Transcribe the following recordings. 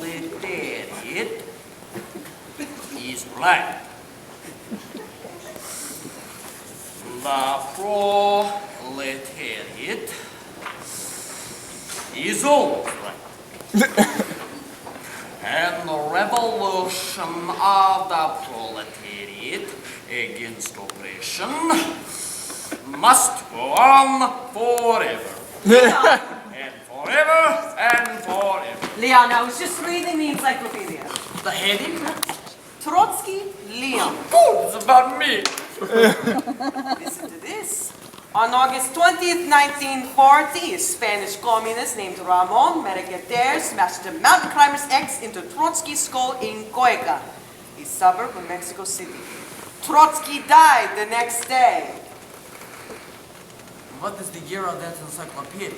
Proletariat is black. The proletariat is always right. And the revolution of the proletariat against oppression must go on forever. And forever and forever. Leon, I was just reading the encyclopedia. The heading? Trotsky, Leon. It's about me. Listen to this. On August 20th, 1940, a Spanish communist named Ramon Mercader smashed a mountain climber's X into Trotsky's skull in Cuenca, a suburb of Mexico City. Trotsky died the next day. What is the year of that encyclopedia?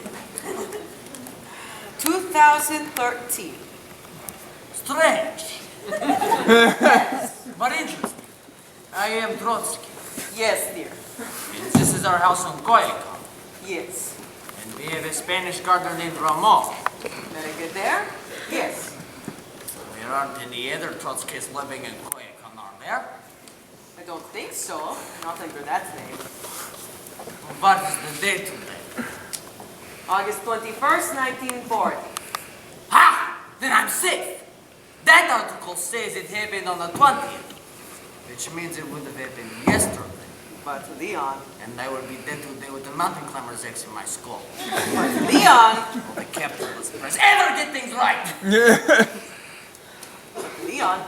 2013. Strange. But interesting. I am Trotsky. Yes, dear. And this is our house on Cuenca. Yes. And we have a Spanish gardener named Ramon. Mercader? Yes. There aren't any other Trotskys living in Cuenca, are there? I don't think so. Not under that name. What is the date today? August 21st, 1940. Ha! Then I'm safe. That article says it happened on the 20th, which means it would have happened yesterday. But Leon. And I would be dead today with the mountain climber's X in my skull. But Leon. Will the capitalist press ever get things right? Leon,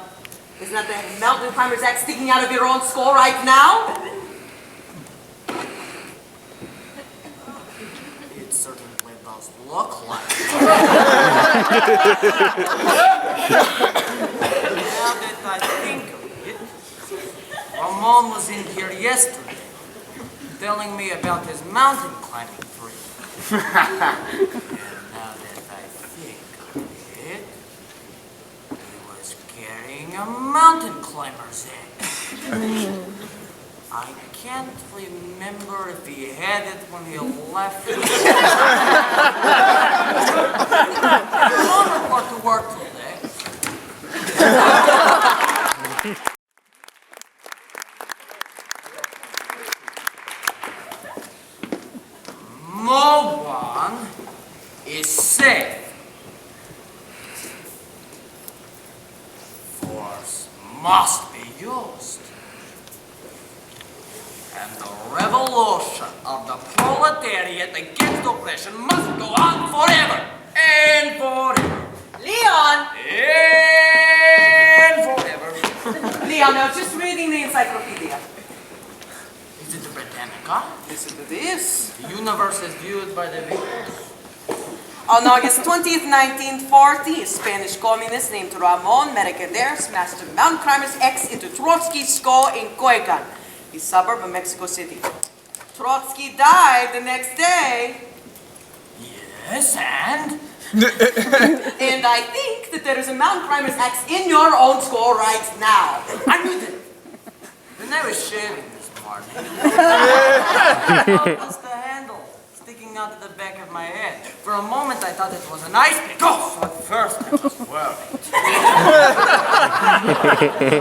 isn't that the mountain climber's X sticking out of your own skull right now? It certainly does look like it. Now that I think of it, Ramon was in here yesterday, telling me about his mountain climbing trip. And now that I think of it, he was carrying a mountain climber's X. I can't remember if he had it when he left. I'm on report to work today. No one is safe. Force must be used. And the revolution of the proletariat against oppression must go on forever and forever. Leon! And forever. Leon, I was just reading the encyclopedia. Is it the Britannica? Listen to this. The universe is viewed by the victors. On August 20th, 1940, a Spanish communist named Ramon Mercader smashed a mountain climber's X into Trotsky's skull in Cuenca, a suburb of Mexico City. Trotsky died the next day. Yes, and? And I think that there is a mountain climber's X in your own skull right now. I knew that. When I was shaving this morning, I was the handle sticking out of the back of my head. For a moment, I thought it was an ice pick. Oh, at first I was worried.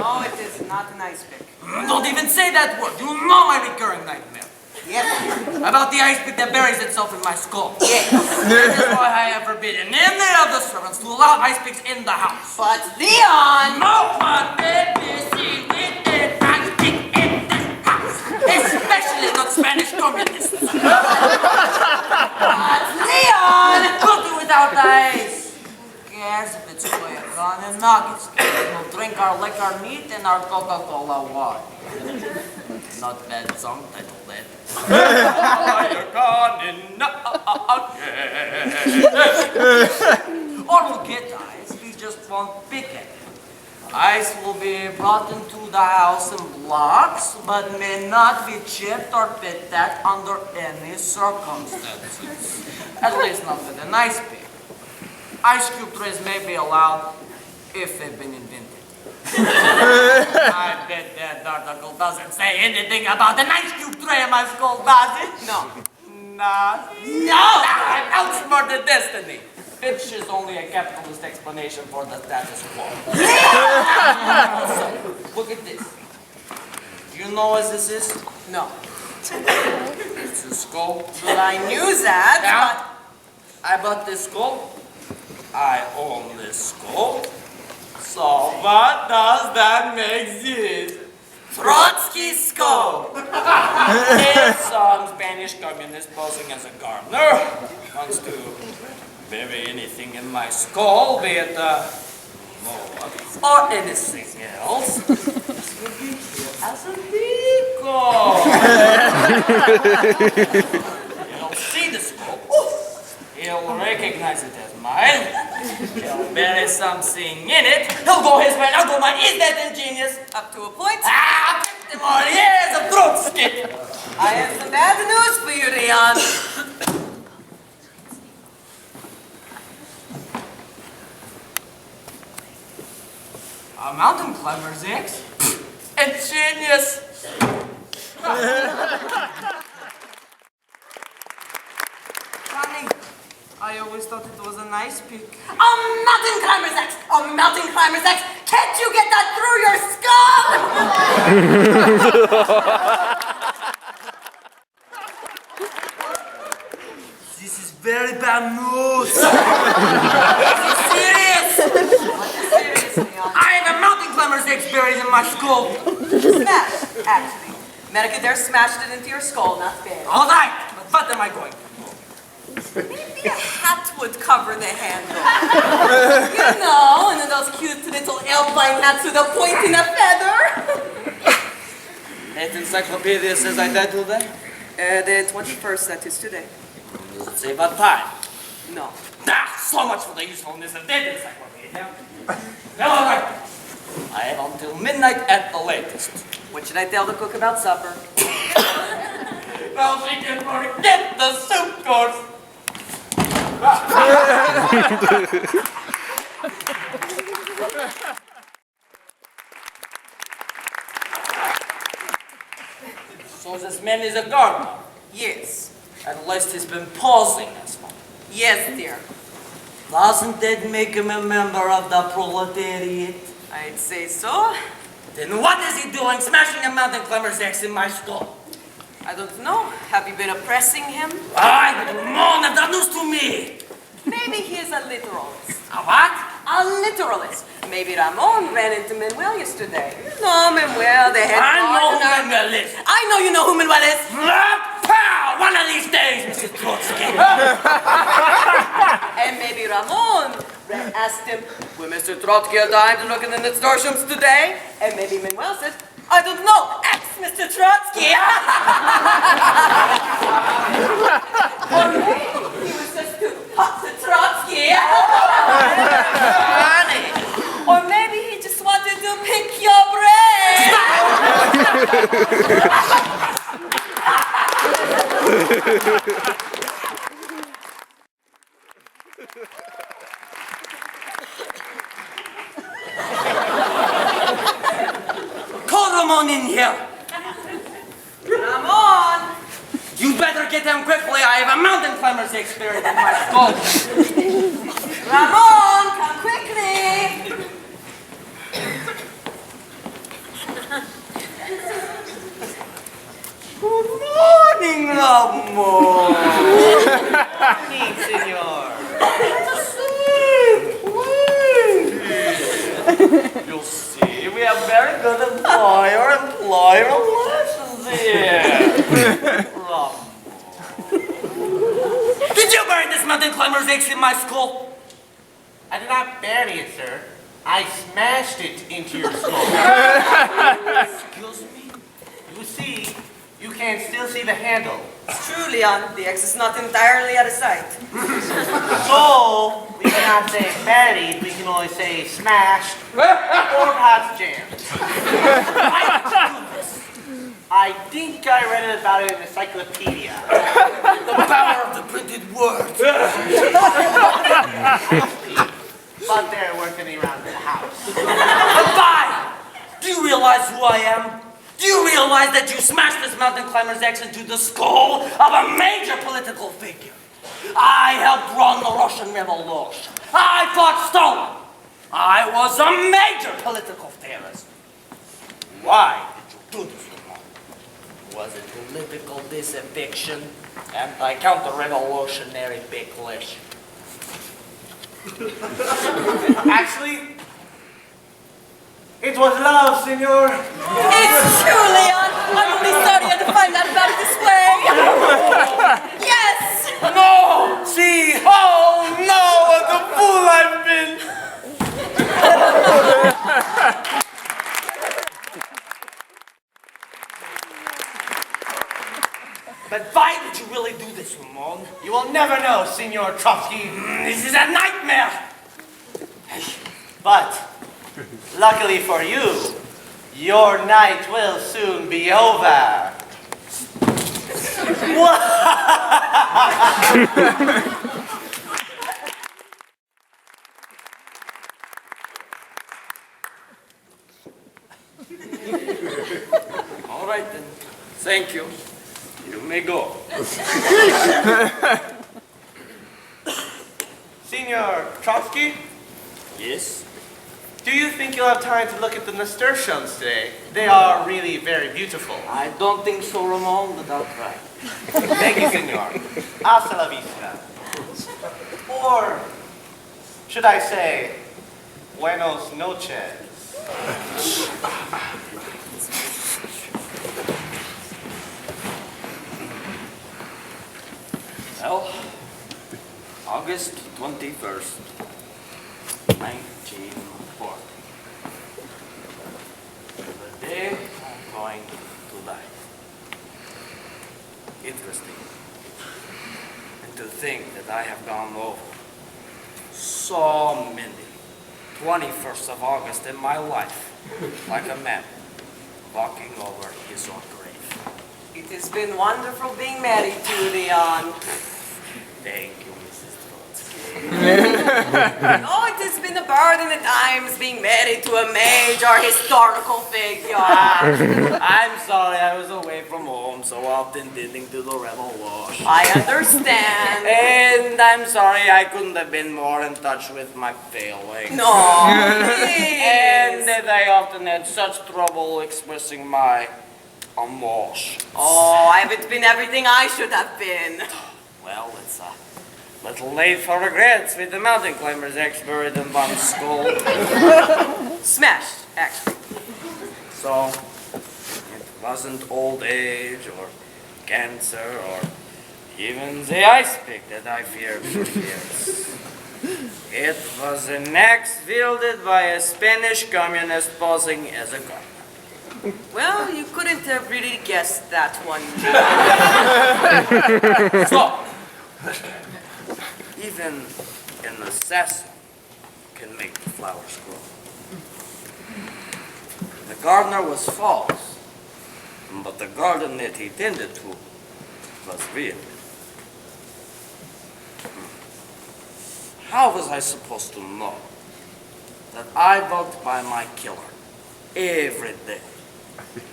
No, it is not an ice pick. Don't even say that word. You know my recurring nightmare. Yes. About the ice pick that buries itself in my skull. Yes. That is why I have forbidden any of the servants to allow ice picks in the house. But Leon! No one ever see with an ice pick in this house. Especially not Spanish communists. But Leon! Cookie without ice. Who cares if it's Cuyacan and nuggets? We'll drink our liquor neat and our Coca-Cola water. Not bad song title, that. Cuyacan and nuggets. Or forget ice, we just won't pick it. Ice will be brought into the house in blocks, but may not be chipped or picked at under any circumstances. At least not with an ice pick. Ice cube trays may be allowed if they've been invented. I bet that article doesn't say anything about an ice cube tray in my skull, does it? No. not. No! I outsmarted destiny. Bitch is only a capitalist explanation for the status quo. So, look at this. Do you know what this is? No. It's a skull. Well, I knew that, Yeah. I bought this skull. I own this skull. So what does that make this? Trotsky's skull. It's some Spanish communist posing as a gardener. Wants to bury anything in my skull, be it Mohawk or anything else. This will be here as a decoy. He'll see the skull. He'll recognize it as mine. He'll bury something in it. He'll go his way, I'll go mine. Is that ingenious? up to a point. 50 more years of Trotsky. I have some bad news for you, Leon. A mountain climber's ex? Ingenious. Funny. I always thought it was a nice pick. A mountain climber's ex! A mountain climber's ex! Can't you get that through your skull? This is very bad news. This is serious. Serious, Leon. I have a mountain climber's ex buried in my skull. Smashed, actually. Medicadaire smashed it into your skull, not bad. All right, but what am I going to do? Maybe a hat would cover the handle. You know, one of those cute little alpine hats with a point and a feather. That encyclopedia says I died today? The 21st, that is today. Does it say what time? No. So much for the usefulness of that encyclopedia. No, all right. I have until midnight at the latest. What should I tell the cook about supper? Now she can forget the soup course. So this man is a gardener. Yes. At least he's been posing as one. Yes, dear. Doesn't that make him a member of the proletariat? I'd say so. Then what is he doing smashing a mountain climber's ex in my skull? I don't know. Have you been oppressing him? I Ramon, have that news to me. Maybe he is a literalist. A what? A literalist. Maybe Ramon ran into Manuel yesterday. You know Manuel, the head I know gardener. who Manuel is. I know you know who Manuel is. Pow! One of these days, Mrs. Trotsky. And maybe Ramon asked him, will Mr. Trotsky have time to look in the nasturtiums today? And maybe Manuel said, I don't know, ask Mr. Trotsky. Or maybe he was just too hot to Trotsky. Funny. Or maybe he just wanted to pick your brain. Call Ramon in here. Ramon! You better get him quickly. I have a mountain climber's experience in my skull. Ramon, come quickly! Good morning, Ramon. Evening, senor. You see, we have very good employer relations here. Ramon. Did you bury this mountain climber's eggs in my skull? I did not bury it, sir. I smashed it into your skull. Excuse me? You see, you can still see the handle. It's true, Leon. The X is not entirely out of sight. So, we cannot say buried, we can only say smashed or perhaps jammed. I think I read about it in the encyclopedia. The power of the printed word. But they're working around the house. Goodbye! Do you realize who I am? Do you realize that you smashed this mountain climber's X into the skull of a major politician? political figure. I helped run the Russian Revolution. I fought Stalin. I was a major political theorist. Why did you do this, Ramon? Was it political disaffection? Anti-counter-revolutionary backlash? Actually, it was love, senor. It's true, Leon. I'm only sorry I had to find out about it this way. Yes! No! See? Oh, no! What a fool I've been! But why did you really do this, Ramon? You will never know, Senor Trotsky. This is a nightmare! But, luckily for you, your night will soon be over. All right then. Thank you. You may go. Senor Trotsky, Yes? do you think you'll have time to look at the nasturtiums today? They are really very beautiful. I don't think so, Ramon, but I'll try. Thank you, senor. Hasta la vista. Or, should I say, buenos noches. Well, August 21st, 1940. The day I'm going to die. Interesting. And to think that I have gone over so many 21st of August in my life, like a man walking over his own grave. It has been wonderful being married to you, Leon. Thank you, Mrs. Trotsky. Oh, it has been a burden at times being married to a major historical figure. I'm sorry I was away from home so often tending to the revolution. I understand. And I'm sorry I couldn't have been more in touch with my feelings. No, And please. that I often had such trouble expressing my emotions. Oh, I haven't been everything I should have been. Well, it's a little late for regrets with the mountain climbers expert in one skull. Smashed, actually. So, it wasn't old age or cancer or even the ice pick that I feared for years. It was an axe wielded by a Spanish communist posing as a gun. Well, you couldn't have really guessed that one. So, even an assassin can make the flowers grow. The gardener was false, but the garden that he tended to was real. How was I supposed to know that I walked by my killer every day?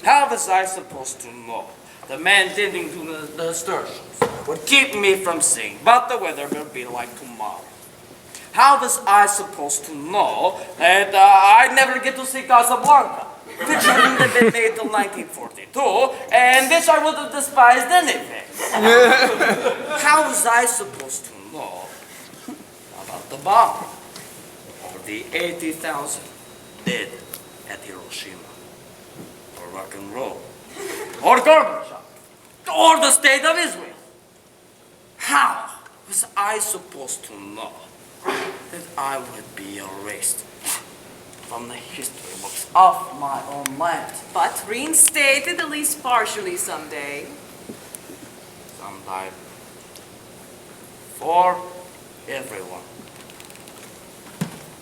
How was I supposed to know the man tending to the nasturtiums would keep me from seeing what the weather will be like tomorrow? How was I supposed to know that I'd never get to see Casablanca, which hadn't been made till 1942, and which I would have despised anyway? How was I supposed to know about the bomb or the 80,000 dead at Hiroshima? Rock and roll, or Gorbachev, or the State of Israel. How was I supposed to know that I would be erased from the history books of my own land? But reinstated at least partially someday. Sometime. For everyone.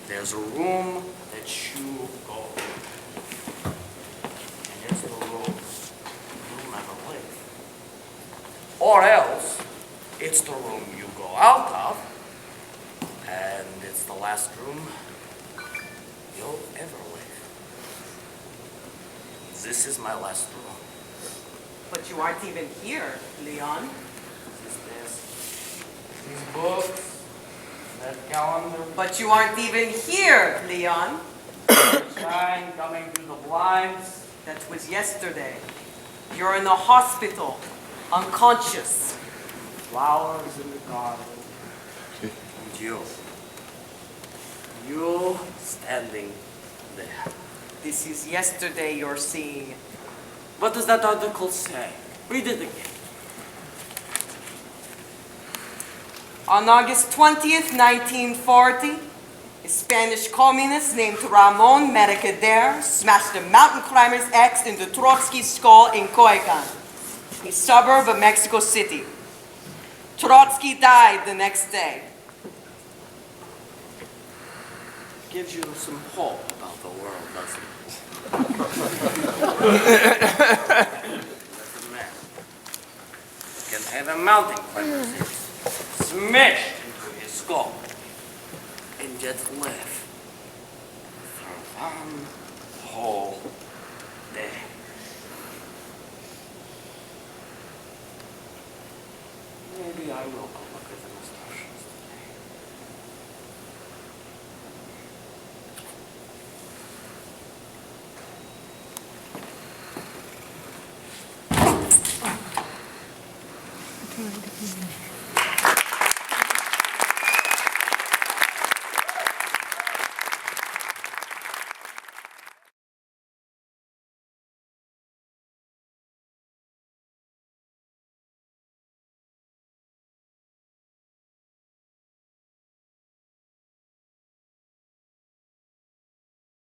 There's a room that you go in. Here's the room you'll never leave. Or else, it's the room you go out of, and it's the last room you'll ever leave. This is my last room. But you aren't even here, Leon. This is calendar. But you aren't even here, Leon. Shine coming through the blinds. That was yesterday. You're in the hospital, unconscious. Flowers in the garden. And you standing there. This is yesterday you're seeing. What does that article say? Read it again. On August 20th, 1940, a Spanish communist named Ramon Mercader smashed a mountain climber's axe into Trotsky's skull in Coyoacan, a suburb of Mexico City. Trotsky died the next day. Gives you some hope about the world, doesn't it? There's a man can have a mountain climber's axe smashed into his skull and just live for one whole day. Maybe I will go.